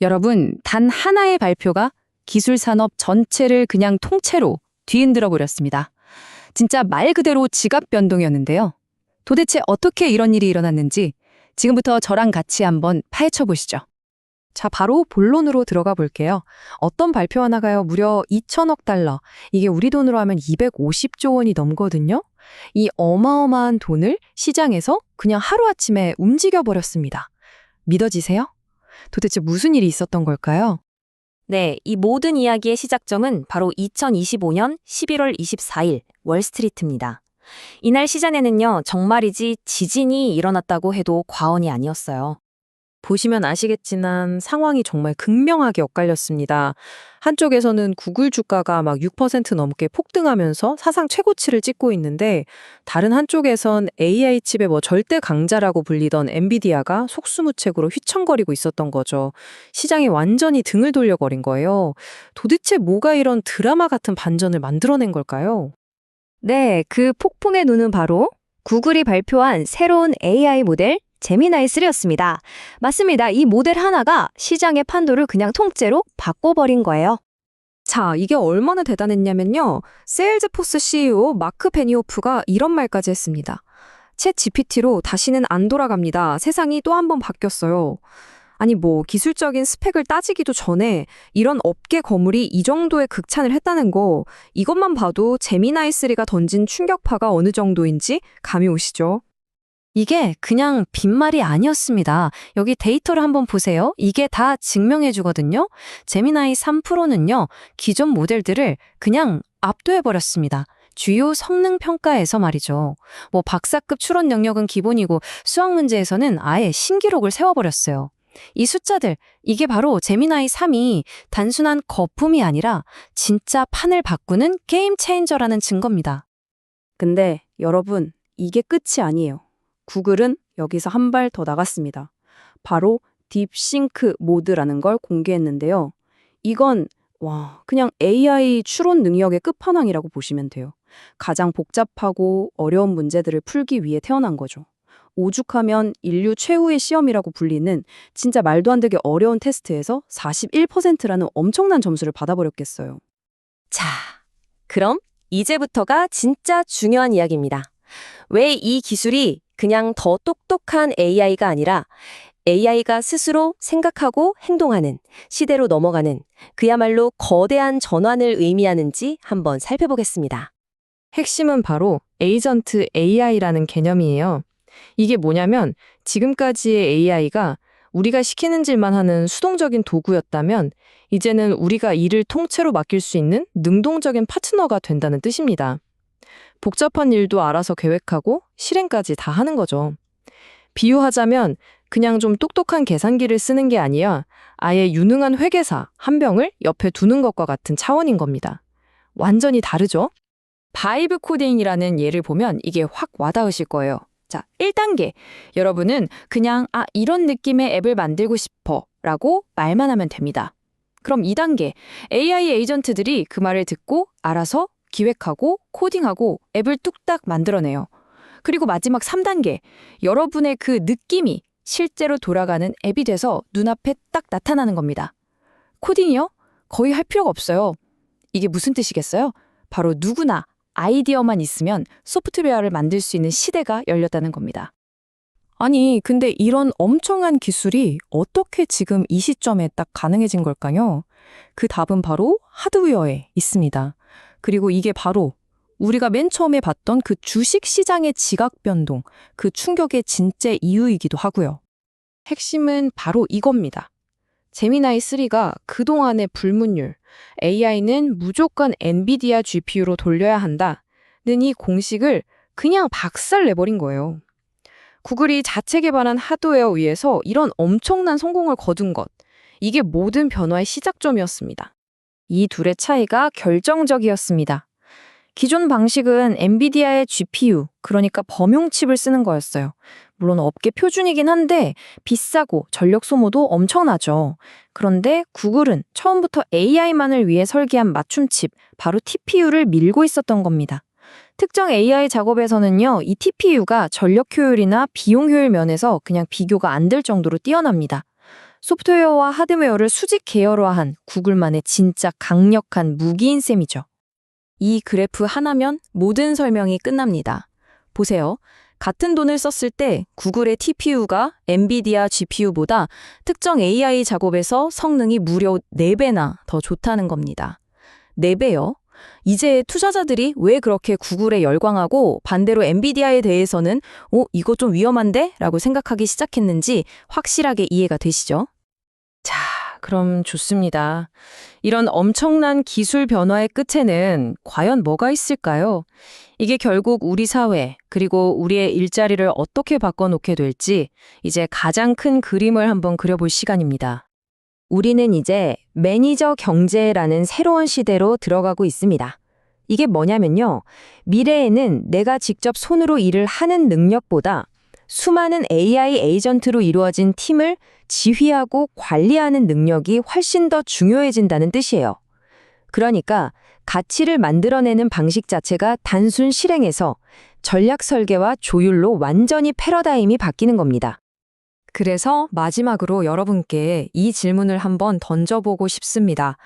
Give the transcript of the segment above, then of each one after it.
여러분, 단 하나의 발표가 기술 산업 전체를 그냥 통째로 뒤흔들어 버렸습니다. 진짜 말 그대로 지각 변동이었는데요. 도대체 어떻게 이런 일이 일어났는지 지금부터 저랑 같이 한번 파헤쳐 보시죠. 자, 바로 본론으로 들어가 볼게요. 어떤 발표 하나가요? 무려 2천억 달러. 이게 우리 돈으로 하면 250조 원이 넘거든요. 이 어마어마한 돈을 시장에서 그냥 하루아침에 움직여 버렸습니다. 믿어지세요? 도대체 무슨 일이 있었던 걸까요? 네, 이 모든 이야기의 시작점은 바로 2025년 11월 24일 월스트리트입니다. 이날 시장에는요, 정말이지 지진이 일어났다고 해도 과언이 아니었어요. 보시면 아시겠지만 상황이 정말 극명하게 엇갈렸습니다. 한쪽에서는 구글 주가가 막 6% 넘게 폭등하면서 사상 최고치를 찍고 있는데, 다른 한쪽에선 AI 칩의 절대 강자라고 불리던 엔비디아가 속수무책으로 휘청거리고 있었던 거죠. 시장이 완전히 등을 돌려버린 거예요. 도대체 뭐가 이런 드라마 같은 반전을 만들어낸 걸까요? 네, 그 폭풍의 눈은 바로 구글이 발표한 새로운 AI 모델 제미나이3였습니다. 맞습니다. 이 모델 하나가 시장의 판도를 그냥 통째로 바꿔버린 거예요. 자, 이게 얼마나 대단했냐면요. 세일즈포스 CEO 마크 베니오프가 이런 말까지 했습니다. 챗 GPT로 다시는 안 돌아갑니다. 세상이 또 한 번 바뀌었어요. 아니 기술적인 스펙을 따지기도 전에 이런 업계 거물이 이 정도의 극찬을 했다는 거, 이것만 봐도 제미나이3가 던진 충격파가 어느 정도인지 감이 오시죠? 이게 그냥 빈말이 아니었습니다. 여기 데이터를 한번 보세요. 이게 다 증명해 주거든요. 제미나이 3 프로는요, 기존 모델들을 그냥 압도해 버렸습니다. 주요 성능 평가에서 말이죠. 박사급 추론 영역은 기본이고 수학 문제에서는 아예 신기록을 세워버렸어요. 이 숫자들, 이게 바로 제미나이 3이 단순한 거품이 아니라 진짜 판을 바꾸는 게임 체인저라는 증거입니다. 근데 여러분, 이게 끝이 아니에요. 구글은 여기서 한 발 더 나갔습니다. 바로 딥싱크 모드라는 걸 공개했는데요. 이건 그냥 AI 추론 능력의 끝판왕이라고 보시면 돼요. 가장 복잡하고 어려운 문제들을 풀기 위해 태어난 거죠. 오죽하면 인류 최후의 시험이라고 불리는 진짜 말도 안 되게 어려운 테스트에서 41%라는 엄청난 점수를 받아버렸겠어요. 자, 그럼 이제부터가 진짜 중요한 이야기입니다. 왜 이 기술이 그냥 더 똑똑한 AI가 아니라 AI가 스스로 생각하고 행동하는 시대로 넘어가는 그야말로 거대한 전환을 의미하는지 한번 살펴보겠습니다. 핵심은 바로 에이전트 AI라는 개념이에요. 이게 뭐냐면 지금까지의 AI가 우리가 시키는 일만 하는 수동적인 도구였다면 이제는 우리가 일을 통째로 맡길 수 있는 능동적인 파트너가 된다는 뜻입니다. 복잡한 일도 알아서 계획하고 실행까지 다 하는 거죠. 비유하자면 그냥 좀 똑똑한 계산기를 쓰는 게 아니라 아예 유능한 회계사 한 명을 옆에 두는 것과 같은 차원인 겁니다. 완전히 다르죠? 바이브 코딩이라는 예를 보면 이게 확 와닿으실 거예요. 자, 1단계. 여러분은 그냥 이런 느낌의 앱을 만들고 싶어 라고 말만 하면 됩니다. 그럼 2단계. AI 에이전트들이 그 말을 듣고 알아서 기획하고 코딩하고 앱을 뚝딱 만들어내요. 그리고 마지막 3단계. 여러분의 그 느낌이 실제로 돌아가는 앱이 돼서 눈앞에 딱 나타나는 겁니다. 코딩이요? 거의 할 필요가 없어요. 이게 무슨 뜻이겠어요? 바로 누구나 아이디어만 있으면 소프트웨어를 만들 수 있는 시대가 열렸다는 겁니다. 아니, 근데 이런 엄청난 기술이 어떻게 지금 이 시점에 딱 가능해진 걸까요? 그 답은 바로 하드웨어에 있습니다. 그리고 이게 바로 우리가 맨 처음에 봤던 그 주식 시장의 지각 변동, 그 충격의 진짜 이유이기도 하고요. 핵심은 바로 이겁니다. 제미나이 3가 그동안의 불문율, AI는 무조건 엔비디아 GPU로 돌려야 한다는 이 공식을 그냥 박살내버린 거예요. 구글이 자체 개발한 하드웨어 위에서 이런 엄청난 성공을 거둔 것, 이게 모든 변화의 시작점이었습니다. 이 둘의 차이가 결정적이었습니다. 기존 방식은 엔비디아의 GPU, 그러니까 범용 칩을 쓰는 거였어요. 물론 업계 표준이긴 한데 비싸고 전력 소모도 엄청나죠. 그런데 구글은 처음부터 AI만을 위해 설계한 맞춤 칩, 바로 TPU를 밀고 있었던 겁니다. 특정 AI 작업에서는요, 이 TPU가 전력 효율이나 비용 효율 면에서 그냥 비교가 안 될 정도로 뛰어납니다. 소프트웨어와 하드웨어를 수직 계열화한 구글만의 진짜 강력한 무기인 셈이죠. 이 그래프 하나면 모든 설명이 끝납니다. 보세요. 같은 돈을 썼을 때 구글의 TPU가 엔비디아 GPU보다 특정 AI 작업에서 성능이 무려 4배나 더 좋다는 겁니다. 4배요? 이제 투자자들이 왜 그렇게 구글에 열광하고 반대로 엔비디아에 대해서는 이거 좀 위험한데? 라고 생각하기 시작했는지 확실하게 이해가 되시죠? 자, 그럼 좋습니다. 이런 엄청난 기술 변화의 끝에는 과연 뭐가 있을까요? 이게 결국 우리 사회, 그리고 우리의 일자리를 어떻게 바꿔놓게 될지 이제 가장 큰 그림을 한번 그려볼 시간입니다. 우리는 이제 매니저 경제라는 새로운 시대로 들어가고 있습니다. 이게 뭐냐면요. 미래에는 내가 직접 손으로 일을 하는 능력보다 수많은 AI 에이전트로 이루어진 팀을 지휘하고 관리하는 능력이 훨씬 더 중요해진다는 뜻이에요. 그러니까 가치를 만들어내는 방식 자체가 단순 실행에서 전략 설계와 조율로 완전히 패러다임이 바뀌는 겁니다. 그래서 마지막으로 여러분께 이 질문을 한번 던져보고 싶습니다.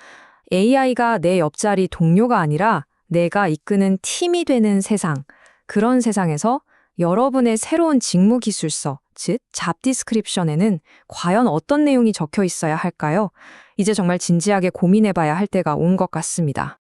AI가 내 옆자리 동료가 아니라 내가 이끄는 팀이 되는 세상, 그런 세상에서 여러분의 새로운 직무 기술서, 즉 잡 디스크립션에는 과연 어떤 내용이 적혀 있어야 할까요? 이제 정말 진지하게 고민해봐야 할 때가 온 것 같습니다.